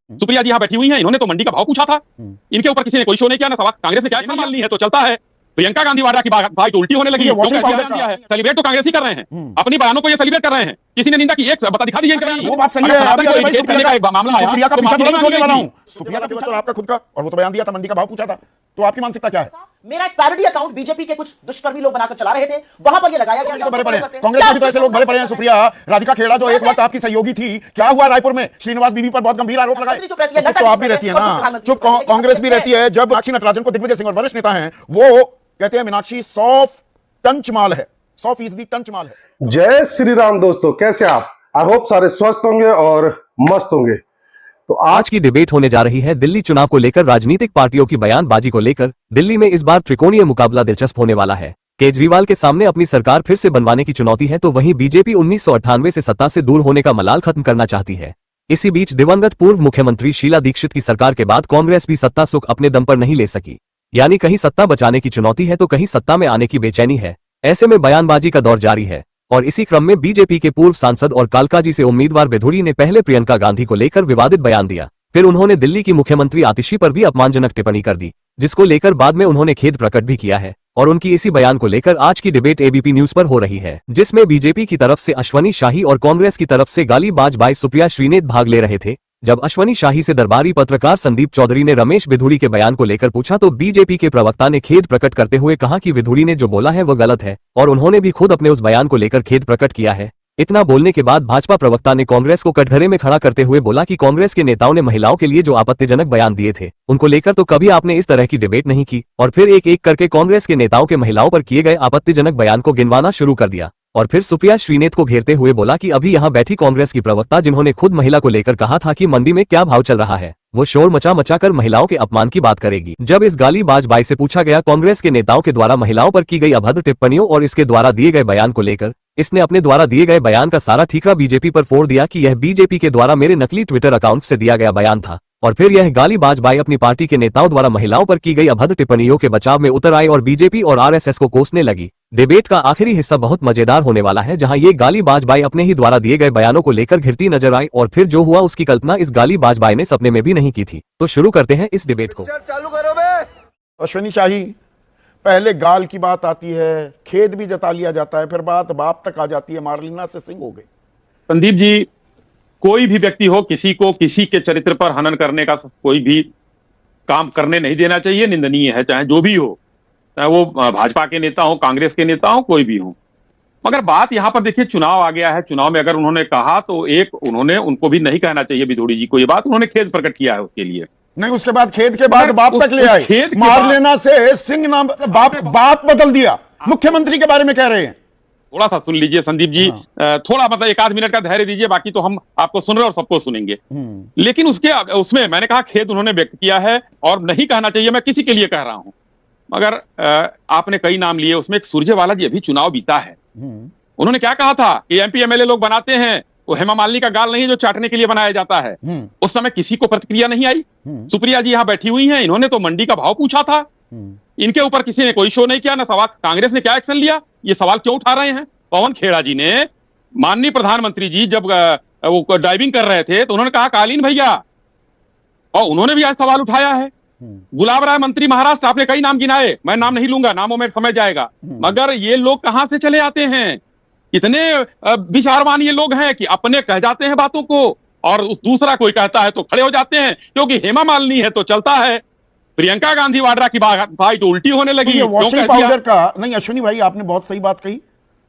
सुप्रिया जी यहाँ बैठी हुई हैं, इन्होंने तो मंडी का भाव पूछा था। इनके ऊपर किसी ने कोई शो नहीं किया ना सवाल। कांग्रेस ने क्या एक्शन मान ली है तो चलता है। प्रियंका गांधी वाड्रा की बात तो उल्टी होने लगी है। सेलिब्रेट तो कांग्रेस ही कर रहे हैं, अपनी बयानों को ये सेलिब्रेट कर रहे हैं। किसी ने निंदा की, एक बता दिखा दीजिए। वो बात सही है, मामला सुप्रिया का पीछा नहीं छोड़ने वाला हूं। सुप्रिया का पीछा तो आपका खुद का, और वो तो बयान दिया था, मंडी का भाव पूछा था। तो आपकी मानसिकता क्या है? मेरा एक पैरोडी अकाउंट बीजेपी के कुछ दुष्कर्मी लोग बनाकर चला रहे थे, वहां पर ये लगाया गया। भरे पड़े कांग्रेस में भी तो ऐसे लोग भरे पड़े हैं। सुप्रिया राधिका खेड़ा जो एक वक्त आपकी सहयोगी थी, क्या हुआ रायपुर में? श्रीनिवास बीवी पर बहुत गंभीर आरोप लगाए। तो आप भी रहती है ना, चुप कांग्रेस भी रहती है। जब मीनाक्षी नटराजन को दिग्विजय सिंह और वरिष्ठ नेता हैं, वो कहते हैं मीनाक्षी 100% माल है, 100% टंच माल है। जय श्री राम दोस्तों, कैसे आप? आई होप सारे स्वस्थ होंगे और मस्त होंगे। तो आज की डिबेट होने जा रही है दिल्ली चुनाव को लेकर। राजनीतिक पार्टियों की बयानबाजी को लेकर दिल्ली में इस बार त्रिकोणीय मुकाबला दिलचस्प होने वाला है। केजरीवाल के सामने अपनी सरकार फिर से बनवाने की चुनौती है, तो वहीं बीजेपी 1998 से सत्ता से दूर होने का मलाल खत्म करना चाहती है। इसी बीच दिवंगत पूर्व मुख्यमंत्री शीला दीक्षित की सरकार के बाद कांग्रेस भी सत्ता सुख अपने दम पर नहीं ले सकी। यानी कहीं सत्ता बचाने की चुनौती है तो कहीं सत्ता में आने की बेचैनी है। ऐसे में बयानबाजी का दौर जारी है और इसी क्रम में बीजेपी के पूर्व सांसद और कालकाजी से उम्मीदवार बेधुड़ी ने पहले प्रियंका गांधी को लेकर विवादित बयान दिया, फिर उन्होंने दिल्ली की मुख्यमंत्री आतिशी पर भी अपमानजनक टिप्पणी कर दी, जिसको लेकर बाद में उन्होंने खेद प्रकट भी किया है। और उनकी इसी बयान को लेकर आज की डिबेट एबीपी न्यूज पर हो रही है, जिसमें बीजेपी की तरफ से अश्वनी शाही और कांग्रेस की तरफ से गालीबाज बाई सुप्रिया श्रीनेत भाग ले रहे थे। जब अश्वनी शाही से दरबारी पत्रकार संदीप चौधरी ने रमेश बिधुड़ी के बयान को लेकर पूछा तो बीजेपी के प्रवक्ता ने खेद प्रकट करते हुए कहा कि बिधुड़ी ने जो बोला है वह गलत है, और उन्होंने भी खुद अपने उस बयान को लेकर खेद प्रकट किया है। इतना बोलने के बाद भाजपा प्रवक्ता ने कांग्रेस को कटघरे में खड़ा करते हुए बोला कि कांग्रेस के नेताओं ने महिलाओं के लिए जो आपत्तिजनक बयान दिए थे उनको लेकर तो कभी आपने इस तरह की डिबेट नहीं की, और फिर एक एक करके कांग्रेस के नेताओं के महिलाओं पर किए गए आपत्तिजनक बयान को गिनवाना शुरू कर दिया। और फिर सुप्रिया श्रीनेत को घेरते हुए बोला कि अभी यहाँ बैठी कांग्रेस की प्रवक्ता जिन्होंने खुद महिला को लेकर कहा था कि मंडी में क्या भाव चल रहा है, वो शोर मचा कर महिलाओं के अपमान की बात करेगी। जब इस गालीबाज बाई से पूछा गया कांग्रेस के नेताओं के द्वारा महिलाओं पर की गई अभद्र टिप्पणियों और इसके द्वारा दिए गए बयान को लेकर, इसने अपने द्वारा दिए गए बयान का सारा ठीकरा बीजेपी पर फोड़ दिया कि यह बीजेपी के द्वारा मेरे नकली ट्विटर अकाउंट से दिया गया बयान था। और फिर यह गालीबाज बाई अपनी पार्टी के नेताओं द्वारा महिलाओं पर की गई अभद्र टिप्पणियों के बचाव में उतर आई और बीजेपी और आरएसएस को कोसने लगी। डिबेट का आखिरी हिस्सा बहुत मजेदार होने वाला है, जहां ये गालीबाज बाई अपने ही द्वारा दिए गए बयानों को लेकर घिरती नजर आई, और फिर जो हुआ उसकी कल्पना इस गालीबाज बाई ने सपने में भी नहीं की थी। तो शुरू करते हैं इस डिबेट को। चालू करो बे। अश्वनी शाही, पहले गाल की बात आती है, खेद भी जता लिया जाता है, फिर बात बाप तक आ जाती है, मारलीना से सिंह हो गई। संदीप जी, कोई भी व्यक्ति हो, किसी को किसी के चरित्र पर हनन करने का कोई भी काम करने नहीं देना चाहिए, निंदनीय है, चाहे जो भी हो, चाहे वो भाजपा के नेता हो, कांग्रेस के नेता हो, कोई भी हो। मगर बात यहां पर देखिए, चुनाव आ गया है, चुनाव में अगर उन्होंने कहा तो एक उन्होंने उनको भी नहीं कहना चाहिए बिधुड़ी जी को ये बात, उन्होंने खेद प्रकट किया है उसके लिए। नहीं, उसके बाद खेद के बाद बाप तक ले आए, मार लेना से सिंह नाम बाप बदल दिया, मुख्यमंत्री के बारे में कह रहे हैं। थोड़ा सा सुन लीजिए संदीप जी, थोड़ा मतलब एक आध मिनट का धैर्य दीजिए, बाकी तो हम आपको सुन रहे हैं और सबको सुनेंगे। लेकिन उसमें मैंने कहा खेद उन्होंने व्यक्त किया है और नहीं कहना चाहिए, मैं किसी के लिए कह रहा हूं। मगर आपने कई नाम लिए, उसमें एक सुरजेवाला जी, अभी चुनाव बीता है, उन्होंने क्या कहा था कि एमपी एमएलए लोग बनाते हैं, वो हेमा मालिनी का गाल नहीं जो चाटने के लिए बनाया जाता है। उस समय किसी को प्रतिक्रिया नहीं आई। सुप्रिया जी यहाँ बैठी हुई हैं, इन्होंने तो मंडी का भाव पूछा था, इनके ऊपर किसी ने कोई शो नहीं किया ना सवाल। कांग्रेस ने क्या एक्शन लिया, ये सवाल क्यों उठा रहे हैं? पवन खेड़ा जी ने, माननीय प्रधानमंत्री जी जब वो ड्राइविंग कर रहे थे तो उन्होंने कहा कालीन भैया, और उन्होंने भी आज सवाल उठाया है। गुलाब राय मंत्री महाराष्ट्र, आपने कई नाम गिनाए, मैं नाम नहीं लूंगा, नामों में समय जाएगा। मगर ये लोग कहां से चले आते हैं? कितने विचारवान ये लोग हैं कि अपने कह जाते हैं बातों को और दूसरा कोई कहता है तो खड़े हो जाते हैं, क्योंकि हेमा मालिनी है तो चलता है, प्रियंका गांधी वाड्रा की बात तो उल्टी होने लगी। वॉशिंग पाउडर का नहीं, अश्विनी भाई आपने बहुत सही बात कही,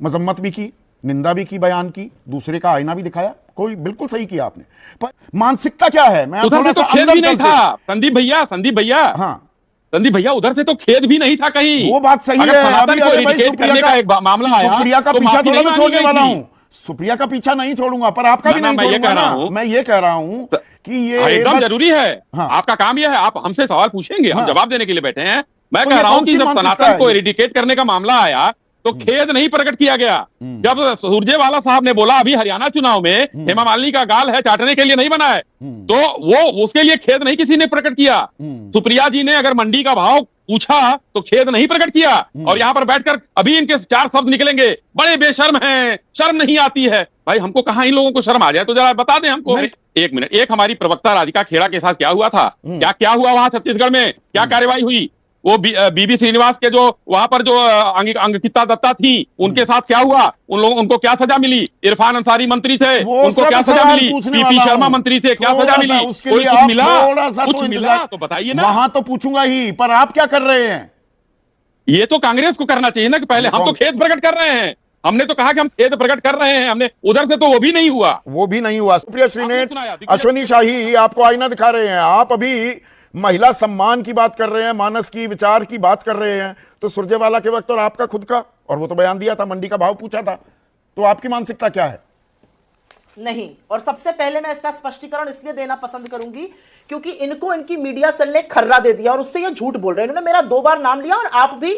मजम्मत भी की, निंदा भी की, बयान की, दूसरे का आईना भी दिखाया, कोई बिल्कुल सही किया आपने। पर मानसिकता क्या है? मैं उधर तो खेद भी नहीं था संदीप भैया, हाँ संदीप भैया, उधर से तो खेद भी नहीं था कहीं। वो बात सही है। मामला आया, सुप्रिया का पीछा थोड़ा मैं छोड़ने वाला हूँ, सुप्रिया का पीछा नहीं छोड़ूंगा, पर आपका भी नहीं छोड़ूंगा ना। मैं ये कह रहा हूँ कि ये एकदम जरूरी है। आपका काम यह है, आप हमसे सवाल पूछेंगे, हम जवाब देने के लिए बैठे हैं। मैं कह रहा हूं कि जब सनातन को एरिडिकेट करने का मामला आया तो खेद नहीं प्रकट किया गया। जब सुरजेवाला साहब ने बोला अभी हरियाणा चुनाव में हेमा मालिनी का गाल है, चाटने के लिए नहीं बना है, तो वो उसके लिए खेद नहीं किसी ने प्रकट किया। सुप्रिया जी ने अगर मंडी का भाव पूछा तो खेद नहीं प्रकट किया, और यहाँ पर बैठकर अभी इनके 4 शब्द निकलेंगे, बड़े बेशर्म हैं, शर्म नहीं आती है। भाई हमको कहाँ इन लोगों को शर्म आ जाए तो जरा बता दें हमको। एक मिनट, एक हमारी प्रवक्ता राधिका खेड़ा के साथ क्या हुआ था, क्या हुआ वहां छत्तीसगढ़ में, क्या कार्रवाई हुई, वो बीबी श्रीनिवास के जो वहां पर जो अंकिता दत्ता थी उनके साथ क्या हुआ, उनको क्या सजा मिली, इरफान अंसारी मंत्री थे उनको क्या सजा मिली, पीपी शर्मा मंत्री थे क्या सजा मिली, कोई कुछ मिला, कुछ मिला तो बताइए ना। वहां तो पूछूंगा ही, पर आप क्या कर रहे हैं? ये तो कांग्रेस को करना चाहिए ना कि पहले हम तो खेद प्रकट कर रहे हैं, हमने तो कहा कि हम खेद प्रकट कर रहे हैं, हमने उधर से तो वो भी नहीं हुआ, सुप्रिया श्रीनेत, अश्विनी शाही आपको आईना दिखा रहे हैं। आप अभी महिला सम्मान की बात कर रहे हैं, मानस की, विचार की बात कर रहे हैं, तो सुरजेवाला के वक्त और आपका खुद का, और वो तो बयान दिया था, मंडी का भाव पूछा था, तो आपकी मानसिकता क्या है? नहीं, और सबसे पहले मैं इसका स्पष्टीकरण इसलिए देना पसंद करूंगी क्योंकि इनको इनकी मीडिया सेल ने खर्रा दे दिया और उससे ये झूठ बोल रहे हैं। इन्होंने मेरा 2 बार नाम लिया और आप भी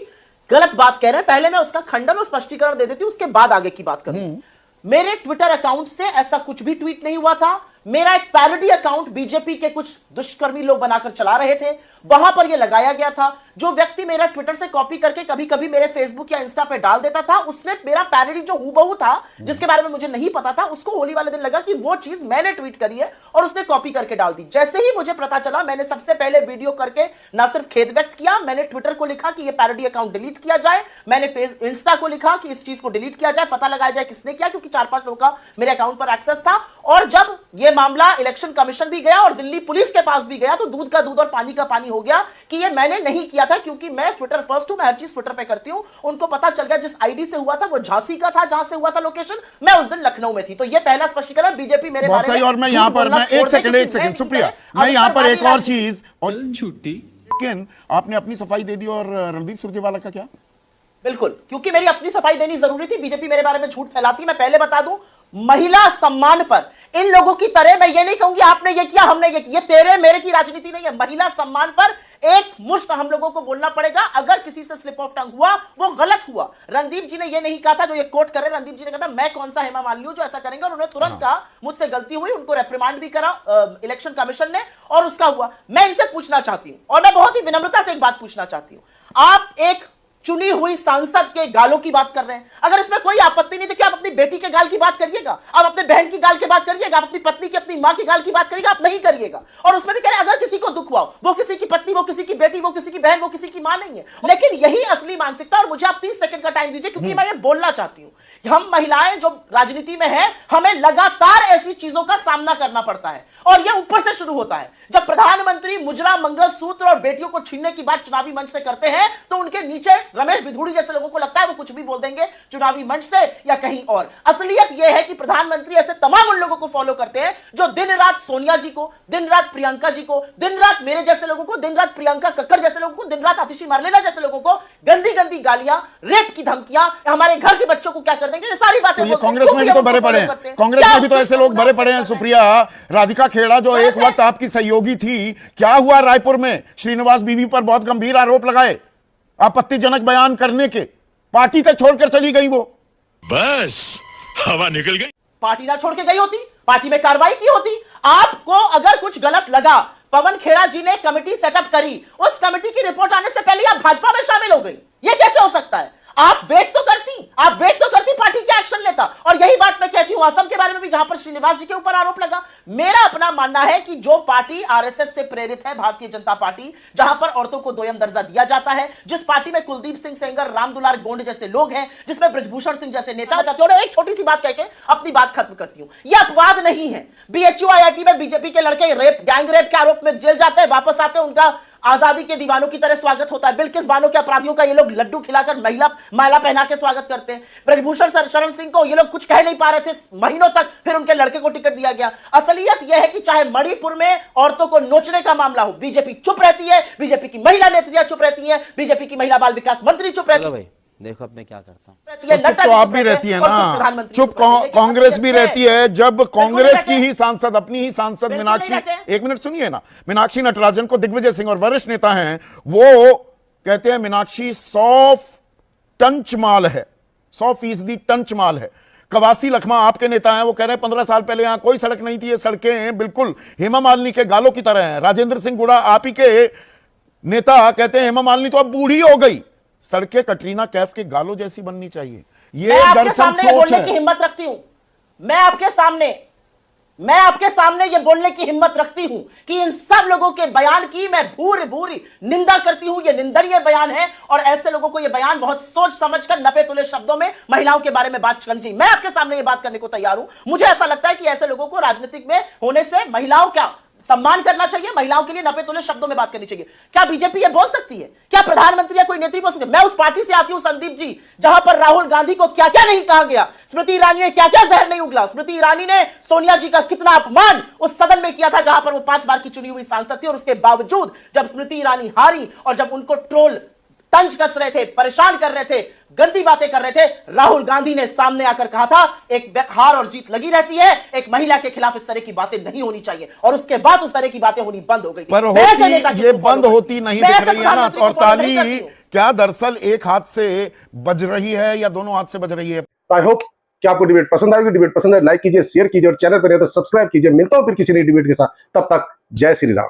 गलत बात कह रहे हैं। पहले मैं उसका खंडन और स्पष्टीकरण दे देती हूं, उसके बाद आगे की बात करूंगी। मेरे ट्विटर अकाउंट से ऐसा कुछ भी ट्वीट नहीं हुआ था। मेरा एक पैरोडी अकाउंट बीजेपी के कुछ दुष्कर्मी लोग बनाकर चला रहे थे, वहां पर यह लगाया गया था। जो व्यक्ति मेरा ट्विटर से कॉपी करके कभी कभी मेरे फेसबुक या इंस्टा पे डाल देता था, उसने मेरा पैरोडी जो हूबहू था, जिसके बारे में मुझे नहीं पता था, उसको होली वाले दिन लगा कि वो चीज मैंने ट्वीट करी है और उसने कॉपी करके डाल दी। जैसे ही मुझे पता चला, मैंने सबसे पहले वीडियो करके ना सिर्फ खेद व्यक्त किया, मैंने ट्विटर को लिखा कि यह पैरोडी अकाउंट डिलीट किया जाए, मैंने इंस्टा को लिखा कि इस चीज को डिलीट किया जाए, पता लगाया जाए किसने किया, क्योंकि 4-5 लोगों का मेरे अकाउंट पर एक्सेस था। और जब यह मामला इलेक्शन कमीशन भी गया और दिल्ली पुलिस के पास भी गया, तो दूध का दूध और पानी का पानी हो गया कि ये मैंने नहीं किया था, क्योंकि मैं ट्विटर फर्स्ट हूं, मैं हर चीज ट्विटर पे करती हूं। उनको पता चल गया जिस आईडी से हुआ था वो झांसी का था, जहां से हुआ था लोकेशन, मैं उस दिन लखनऊ में थी। तो ये पहला स्पष्टीकरण बीजेपी मेरे बारे में। और मैं यहां पर एक सेकंड सुप्रिया, मैं यहां पर एक और चीज, छुट्टी, लेकिन आपने अपनी सफाई दे दी, और रणदीप सुरजेवाला का क्या? बिल्कुल, क्योंकि मेरी अपनी सफाई देनी जरूरी थी। बीजेपी मेरे बारे में झूठ फैलाती। मैं पहले बता दूं, महिला सम्मान पर इन लोगों की तरह मैं ये नहीं कहूंगी आपने ये किया हमने ये किया, ये तेरे मेरे की राजनीति नहीं है। महिला सम्मान पर एक मुश्त हम लोगों को बोलना पड़ेगा। अगर किसी से स्लिप ऑफ टंग हुआ वो गलत हुआ। रणदीप जी ने ये नहीं कहा था, जो ये कोट कर रहे हैं, रणदीप जी ने कहा था मैं कौन सा हेमा मालिनी हूं जो ऐसा करेंगे, और उन्होंने तुरंत कहा मुझसे गलती हुई, उनको रेप्रिमांड भी करा इलेक्शन कमीशन ने, और उसका हुआ। मैं इनसे पूछना चाहती हूं, और मैं बहुत ही विनम्रता से एक बात पूछना चाहती हूं। आप एक चुनी हुई सांसद के गालों की बात कर रहे हैं, अगर इसमें कोई आपत्ति नहीं तो क्या आप अपनी बेटी के गाल की बात करिएगा, आप अपने बहन की गाल की बात करिएगा, आप अपनी पत्नी की, अपनी मां की गाल की बात करिएगा? आप नहीं करिएगा। और उसमें भी कह रहे हैं अगर किसी को दुख हुआ, वो किसी की पत्नी, वो किसी की बेटी, वो किसी की बहन, वो किसी की मां नहीं है। लेकिन यही असली मानसिकता, और मुझे आप 30 सेकंड का टाइम दीजिए, क्योंकि मैं ये बोलना चाहती हूं। हम महिलाएं जो राजनीति में है, हमें लगातार ऐसी चीजों का सामना करना पड़ता है, और यह ऊपर से शुरू होता है। जब प्रधानमंत्री मुजरा, मंगलसूत्र और बेटियों को छीनने की बात चुनावी मंच से करते हैं, तो उनके नीचे रमेश भिधुड़ी जैसे लोगों को लगता है वो कुछ भी बोल देंगे चुनावी मंच से या कहीं और। असलियत यह है कि प्रधानमंत्री ऐसे तमाम उन लोगों को फॉलो करते हैं जो दिन रात सोनिया जी को, दिन रात प्रियंका जी को, दिन रात मेरे जैसे लोगों को, दिन रात प्रियंका कक्कर जैसे लोगों को, दिन रात आतिशी मारलेना जैसे लोगों को गंदी गंदी गालियां, रेप की धमकियां, हमारे घर के बच्चों को क्या कर देंगे, ये सारी बातें। ये कांग्रेस में भी तो भरे पड़े हैं, कांग्रेस में भी तो ऐसे लोग भरे पड़े हैं। सुप्रिया, राधिका खेड़ा जो एक वक्त आपकी सहयोगी थी, क्या हुआ रायपुर में? श्रीनिवास बीवी पर बहुत गंभीर आरोप लगाए, आपत्तिजनक बयान करने के, पार्टी तक छोड़कर चली गई वो। बस हवा निकल गई। पार्टी ना छोड़ के गई होती, पार्टी में कार्रवाई की होती। आपको अगर कुछ गलत लगा, पवन खेड़ा जी ने कमेटी सेटअप करी, उस कमेटी की रिपोर्ट आने से पहले आप भाजपा में शामिल हो गई। ये कैसे हो सकता है? आप वेट तो करती, पार्टी क्या एक्शन लेता। और यही बात मैं कहती हूं असम के बारे में भी, जहां पर श्रीनिवास जी के ऊपर आरोप लगा। मेरा अपना मानना है कि जो पार्टी आरएसएस से प्रेरित है, भारतीय जनता पार्टी, जहां पर औरतों को 2 दर्जा दिया जाता है, जिस पार्टी में कुलदीप सिंह सेंगर, रामदुलार गोंड जैसे लोग हैं, जिसमें ब्रजभूषण सिंह जैसे नेता चाहते हैं। और एक छोटी सी बात कहकर अपनी बात खत्म करती हूं, यह अपवाद नहीं है। बीएचयू IIT में बीजेपी के लड़के गैंग रेप के आरोप में जेल जाते हैं, वापस आते हैं, उनका आजादी के दीवानों की तरह स्वागत होता है। बिल्किस बानो के अपराधियों का ये लोग लड्डू खिलाकर माला पहना के स्वागत करते हैं। ब्रजभूषण शरण सिंह को ये लोग कुछ कह नहीं पा रहे थे महीनों तक, फिर उनके लड़के को टिकट दिया गया। असलियत यह है कि चाहे मणिपुर में औरतों को नोचने का मामला हो, बीजेपी चुप रहती है, बीजेपी की महिला नेत्रियां चुप रहती है, बीजेपी की महिला बाल विकास मंत्री चुप रहती है। देखो अब मैं क्या करता हूं। तो आप भी रहती है ना, चुप कांग्रेस भी रहती है। जब कांग्रेस की ही सांसद, अपनी ही सांसद मीनाक्षी, एक मिनट सुनिए ना, मीनाक्षी नटराजन को दिग्विजय सिंह और वरिष्ठ नेता हैं, वो कहते हैं मीनाक्षी 100 टंच माल है, 100% टंच माल है। कवासी लखमा आपके नेता हैं, वो कह रहे हैं 15 साल पहले यहां कोई सड़क नहीं थी, ये सड़कें बिल्कुल हेमा मालिनी के गालों की तरह हैं। राजेंद्र सिंह गुड़ा आप ही के नेता कहते हैं हेमा मालिनी तो अब बूढ़ी हो गई, सड़कें कटरीना कैफ के गालों जैसी बननी चाहिए। मैं ये आपके दरअसल सामने ये सोच बोलने की है। हिम्मत रखती हूं, मैं आपके सामने ये बोलने की हिम्मत रखती हूं कि इन सब लोगों के बयान की मैं भूरी भूरी निंदा करती हूं। ये निंदनीय बयान है और ऐसे लोगों को ये बयान बहुत सोच समझकर नपे तुले शब्दों में महिलाओं के बारे में बात करनी चाहिए। मैं आपके सामने ये बात करने को तैयार हूं। मुझे ऐसा लगता है कि ऐसे लोगों को राजनीतिक में होने से महिलाओं का सम्मान करना चाहिए, महिलाओं के लिए नपे तुले शब्दों में बात करनी चाहिए। क्या बीजेपी ये बोल सकती है? क्या प्रधानमंत्री या कोई नेत्री बोल सकती है? मैं उस पार्टी से आती हूं संदीप जी जहां पर राहुल गांधी को क्या क्या नहीं कहा गया, स्मृति ईरानी ने क्या क्या जहर नहीं उगला, स्मृति ईरानी ने सोनिया जी का कितना अपमान उस सदन में किया था जहां पर वो 5 बार की चुनी हुई सांसद थी। और उसके बावजूद जब स्मृति ईरानी हारी और जब उनको ट्रोल तंज कस रहे थे, परेशान कर रहे थे, गंदी बातें कर रहे थे, राहुल गांधी ने सामने आकर कहा था एक हार और जीत लगी रहती है, एक महिला के खिलाफ इस तरह की बातें नहीं होनी चाहिए। और उसके बाद उस तरह की बातें होनी बंद हो गई। पर होती ये बंद होती नहीं दिख रही है ना। और ताली क्या दरअसल एक हाथ से बज रही है या दोनों हाथ से बज रही है? आई होप कि आपको डिबेट पसंद आएगी। डिबेट पसंद है लाइक कीजिए, शेयर कीजिए और चैनल पर नहीं तो सब्सक्राइब कीजिए। मिलता हूं फिर किसी नई डिबेट के साथ, तब तक जय श्री राम।